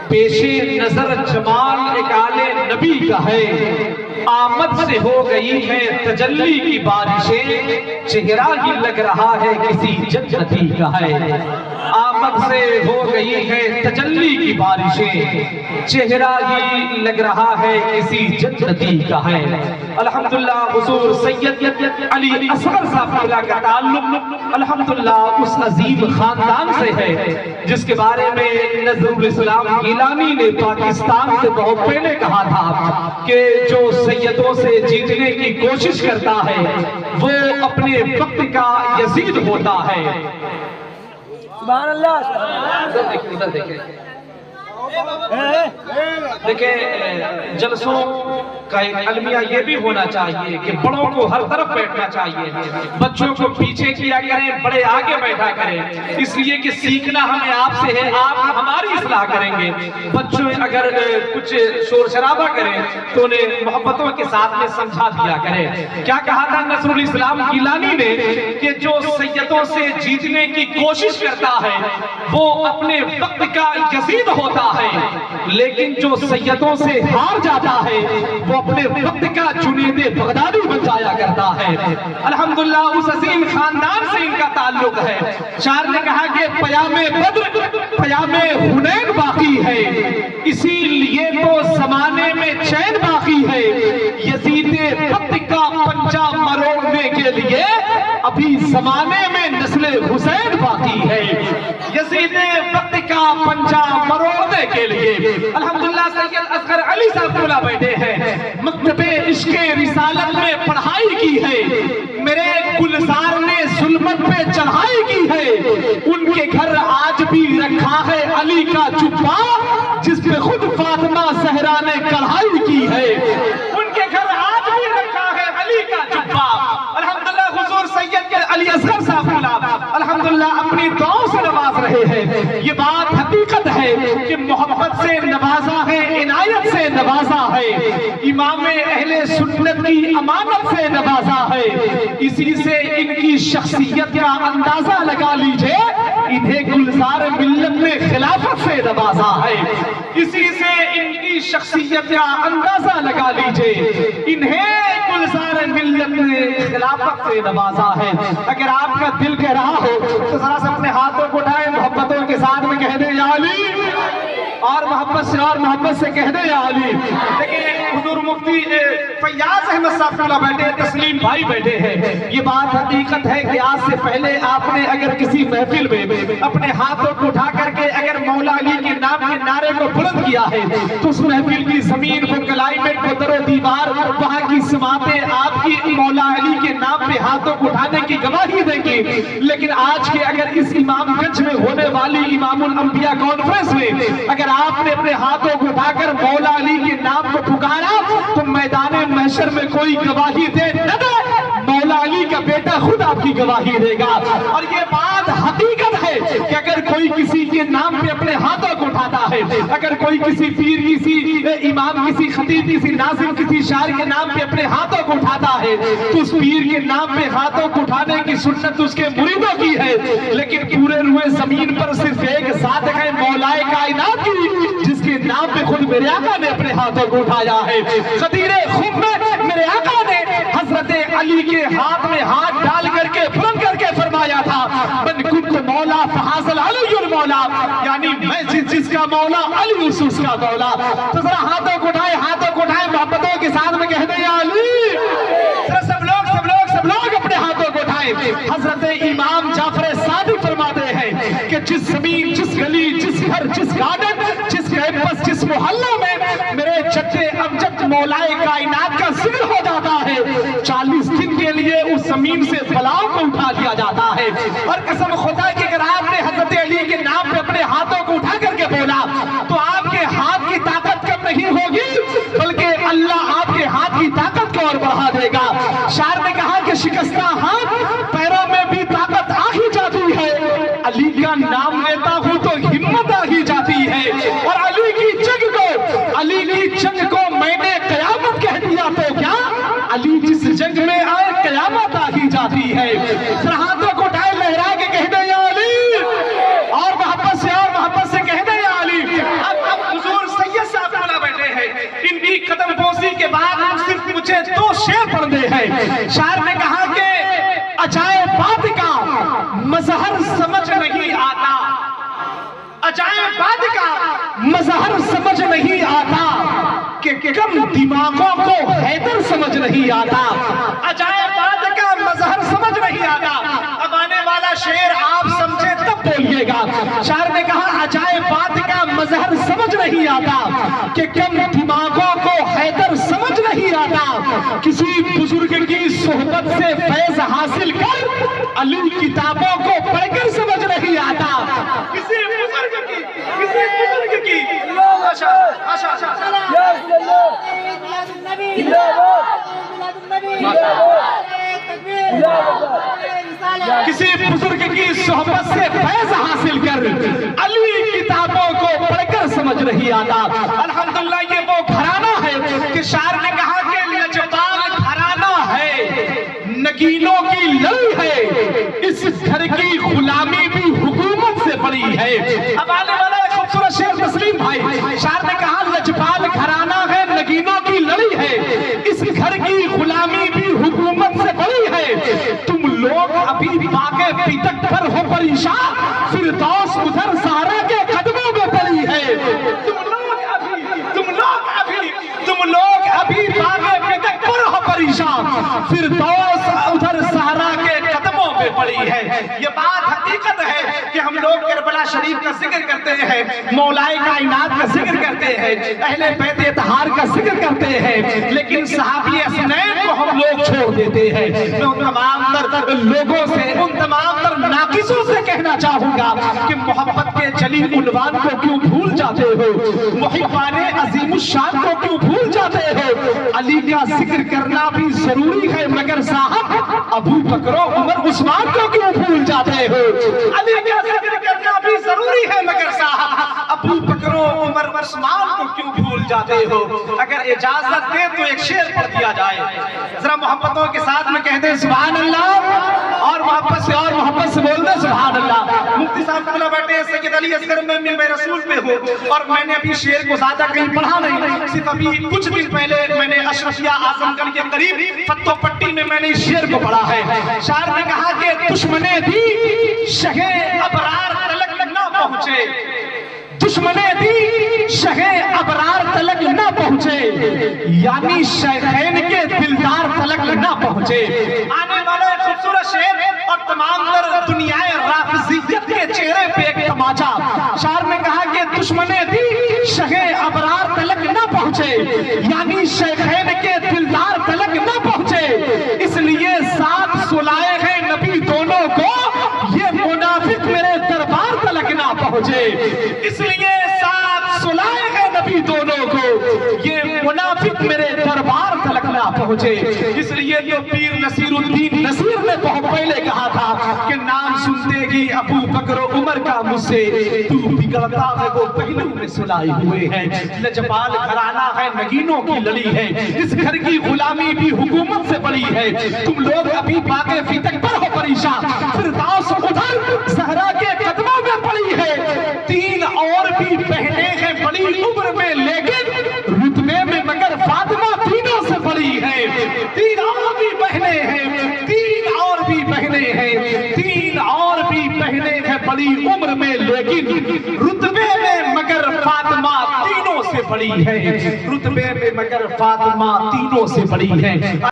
پیشے نظر جمال ایک آل نبی کا ہے، آمد سے ہو گئی ہے تجلی کی بارشیں، چہرہ ہی لگ رہا ہے کسی جنتی کا ہے۔ آمد سے ہو گئی ہے تجلی کی بارشیں، چہرہ ہی لگ رہا ہے کسی جنتی کا ہے۔ الحمدللہ حضور سید علی اصغر صاحب کا تعلق الحمدللہ اس عظیم خاندان سے ہے جس کے بارے میں نظر الاسلام گیلانی نے پاکستان سے بہت پہلے کہا تھا کہ جو سیدوں سے جیتنے کی کوشش کرتا ہے وہ اپنے وقت کا یزید ہوتا ہے۔ سبحان اللہ۔ ادھر دیکھیں دیکھیں جلسوں کا ایک المیہ یہ بھی ہونا چاہیے کہ بڑوں کو ہر طرف بیٹھنا چاہیے، بچوں کو پیچھے کیا کریں، بڑے آگے بیٹھا کریں، اس لیے کہ سیکھنا ہمیں آپ سے ہے، آپ ہماری اصلاح کریں گے۔ بچوں اگر کچھ شور شرابہ کریں تو انہیں محبتوں کے ساتھ میں سمجھا دیا کریں۔ کیا کہا تھا نصر الاسلام گیلانی نے کہ جو سیدوں سے جیتنے کی کوشش کرتا ہے وہ اپنے وقت کا یزید ہوتا ہے، لیکن جو سیدوں سے ہار جاتا ہے وہ اپنے وقت کا جنید بغدادی بن جایا کرتا ہے۔ الحمدللہ اس عظیم خاندان سے ان کا تعلق ہے۔ شاعر نے کہا کہ پیام بدر پیام حنین باقی ہے، اسی لیے تو زمانے میں چین باقی ہے، یزید وقت کا پنجہ مروڑنے کے لیے ابھی زمانے میں نسل حسین باقی ہے، یزید وقت کا پنجہ مروڑنے کے لیے۔ الحمدللہ سید اصغر علی صاحب بولا بیٹھے ہیں، مکتب عشق رسالت میں پڑھائی کی ہے، میرے گلزار نے ظلمت پہ چڑھائی کی ہے، ان کے گھر آج بھی رکھا ہے علی کا جبہ جس پہ خود فاطمہ زہرا نے کڑھائی کی ہے، ان کے گھر آج بھی رکھا ہے علی کا جبہ۔ الحمدللہ حضور سید علی اصغر صاحب الحمدللہ اپنی دعاؤں سے نواز رہے ہیں۔ یہ بات حقیقت ہے کہ محبت سے نوازا ہے، عنایت سے نوازا ہے، امام اہل سنت کی امانت سے نوازا ہے، اسی سے ان کی شخصیت کا اندازہ لگا لیجئے، انہیں گلزار ملت نے خلافت سے نوازا ہے، اسی سے ان کی شخصیت کا اندازہ لگا لیجئے، انہیں گلزار ملت نے خلافت سے نوازا ہے۔ اگر آپ کا دل کہہ رہا ہو تو ذرا سے اپنے ہاتھوں کو اٹھائیں، محبتوں کے ساتھ میں کہہ دیں یا علی، اور محبت سے کہہ دیں یا علی۔ لیکن حضور مفتی فیاض احمد صاحب بیٹھے، تسلیم بھائی بیٹھے ہیں، یہ بات حقیقت ہے کہ آج سے پہلے آپ نے اگر کسی محفل میں اپنے ہاتھوں کو اٹھا کر کے اگر مولا علی کے نام کے نعرے کو بلند کیا ہے تو اس محفل کی زمین کو، کلائمیٹ کو، در و دیوار، وہاں کی سماعتیں آپ کی مولا علی کے نام پہ ہاتھوں کو اٹھانے کی گواہی دیں گی۔ لیکن آج کے اگر اس امام گنج میں ہونے والی امام الانبیاء کانفرنس میں اگر آپ نے اپنے ہاتھوں کو اٹھا کر مولا علی کے نام کو پکارا تو میدان محشر میں کوئی گواہی دے نہ دے، مولا علی کا بیٹا خود آپ کی گواہی دے گا۔ اور یہ بات حقیقت ہے کہ اگر کوئی کسی کے نام پہ اپنے ہاتھوں کو اٹھاتا ہے، اگر کوئی کسی پیر، کسی امام، کسی خطیب، کسی ناظم، کسی شاعر کے نام پہ اپنے ہاتھوں کو اٹھاتا ہے تو اس پیر کے نام پہ ہاتھوں کو اٹھانے کی سنت اس کے مریدوں کی ہے، لیکن پورے روئے زمین پر صرف ایک ذات ہے مولا کائنات کی جس کے نام پہ خود میرے آقا نے اپنے ہاتھوں کو اٹھایا ہے۔ خدیر خم میں میرے آقا نے حضرت علی کے ہاتھ میں ہاتھ ڈال کر کے بلند کر کے فرمایا تھا من کنت مولا فحاصل علی المولا، یعنی میں جس کا مولا علی اس کا مولا۔ تو ذرا ہاتھوں کو اٹھائیں، محبتوں کے ساتھ میں کہہ دیں یا علی۔ ذرا سب لوگ اپنے ہاتھوں کو اٹھائیں۔ حضرت امام جعفر صادق فرماتے ہیں کہ جس زمین، جس گلی، جس گھر، جس گارڈن، جس کیمپس، جس محلہ میں میرے جد امجد مولائے کائنات کا ذکر ہو جاتا ہے 40 دن کے لیے اس زمین سے بلاؤں کو اٹھا دیا جاتا ہے۔ اور قسم خدا کی اگر آپ نے حضرت علی کے نام پہ اپنے ہاتھوں کو اٹھا کر کے بولا تو آپ کے ہاتھ کی طاقت کم نہیں ہوگی بلکہ اللہ آپ کے ہاتھ کی طاقت کو اور بڑھا دے گا۔ شاعر نے کہا کہ شکستہ ہاتھ پیروں میں بھی طاقت آ ہی جاتی ہے، علی کا نام لیتا ہوں تو ہمت آ ہی جاتی ہے، اور علی کی جنگ کو میں نے قیامت کہہ دیا تو کیا، علی جس جنگ میں آئے قیامت آ ہی جاتی ہے۔ ہاتھوں کو اٹھائے لہرا کے کہہ دیں یا علی، اور محبت سے کہہ دیں یا ہے. شاعر نے کہا کہ عجائبات کا مظہر سمجھ نہیں آتا, عجائبات کا مظہر سمجھ نہیں آتا کہ کم دماغوں کو حیدر سمجھ نہیں آتا. عجائبات کا مظہر سمجھ نہیں آتا. اب آنے والا شعر آپ سمجھے تب بولیے گا. شاعر نے کہا عجائبات کا مظہر سمجھ نہیں آتا کہ کم دماغوں کو حیدر سمجھ نہیں آتا. کسی بزرگ کی صحبت سے فیض حاصل کر علی کتابوں کو پڑھ کر سمجھ نہیں آتا. کسی بزرگ کی کسی بزرگ کی صحبت سے فیض حاصل کر علی کتابوں کو پڑھ کر سمجھ نہیں آتا. الحمدللہ یہ وہ گھرانہ ہے کہ شاعر نے کہا کہ لجپال گھرانہ ہے, نگینوں کی لڑی ہے, اس گھر کی غلامی بھی حکومت سے بڑی ہے. اب آنے والا ایک خوبصورت شعر تسلیم بھائی. شاعر نے کہا لجپال گھرانہ ہے, نگینوں کی لڑی ہے, اس گھر کی غلامی بھی حکومت سے بڑی ہے. تم لوگ ابھی باغے پیتک پر ہو پریشان, فردوس ادھر سہارا کے قدموں میں پڑی ہے. تم لوگ ابھی باغے پیتک پر ہو پریشان, فردوس ادھر سہارا کے قدموں میں پڑی ہے. یہ بات حقیقت ہے کہ ہم لوگ کربلا شریف کا ذکر کرتے ہیں, مولائے کائنات کا ذکر کرتے ہیں, اہل بیت اطہار کا ذکر کرتے ہیں, لیکن صحابی حسنین کو ہم لوگ چھوڑ دیتے ہیں. میں ان تمام تر لوگوں سے, ان تمام تر ناقصوں سے کہنا چاہوں گا کہ محبت کے جلیل عنوان کو کیوں بھول جاتے ہو, محبان عظیم الشان کو کیوں بھول جاتے ہو. علی کا ذکر کرنا بھی ضروری ہے مگر صاحب ابو بکر و عمر عثمان کو کیوں بھول جاتے ہو. علی کا ذکر کرنا بھی ضروری ہے مگر صاحب ابو بکر و عمر عثمان کو کیوں بھول جاتے ہو. اگر اجازت دے تو ایک شعر پڑھ دیا جائے, ذرا محبتوں کے ساتھ میں کہتے ہیں سبحان اللہ, اور محبت سے بول دیں سبحان اللہ. مفتی صاحب قبلہ بیٹھے سید علی اصغر میں منبر رسول پہ ہو, اور میں نے ابھی شعر کو زیادہ کہیں پڑھا نہیں, صرف ابھی کچھ دن پہلے میں نے اشرفیہ اعظم گڑھ کے قریب فتو پٹی میں نے اس شعر کو پڑھا ہے. شاعر نے کہا کہ دشمنے دی شہ ابرار تلک نہ پہنچے, دشمنے دی شہ ابرار تلک نہ پہنچے, یعنی شیخین کے دلدار تلک نہ پہنچے. آنے والا ایک خوبصورت شعر اور تمام تر دنیا رافضیت کے چہرے پہ ایک تماچا. شاعر نے کہا کہ دشمنے دی شہ ابرار تلک نہ پہنچے, یعنی شیخین کے دلدار تلک نہ پہنچے, اس لیے ساتھ سلائے ہیں نبی دونوں کو, یہ منافق میرے دربار تلک نہ پہنچے. اس لیے ساتھ سلائے ہیں نبی دونوں کو, یہ منافق میرے دربار تلک نہ پہنچے. اس لیے تو پیر نصیر الدین نصیر نے بہت پہلے کہا تھا کہ نام سنتے ہی ابو بکر و عمر کا مجھ سے تو بگڑتا ہے وہ پہلو میں سلائے ہوئے ہیں. لجپال گھرانہ ہے, نگینوں کی لڑی ہے, اس گھر کی غلامی بھی حکومت سے بڑی ہے. تم لوگ ابھی باغے فیتک پر ہو پریشان, فردوس ادھر زہرا کے قدموں میں پڑی ہے. تین اور بھی بہنیں ہیں بڑی عمر میں, لیکن رتبے میں مگر فاطمہ تینوں سے بڑی ہے. تین اور بھی بہنیں ہیں, تین اور بھی بہنیں ہیں, تین اور بھی بہنیں ہیں بڑی عمر میں, لیکن رتبے میں مگر فاطمہ تینوں سے بڑی ہے. رتبے میں مگر فاطمہ تینوں سے بڑی ہے.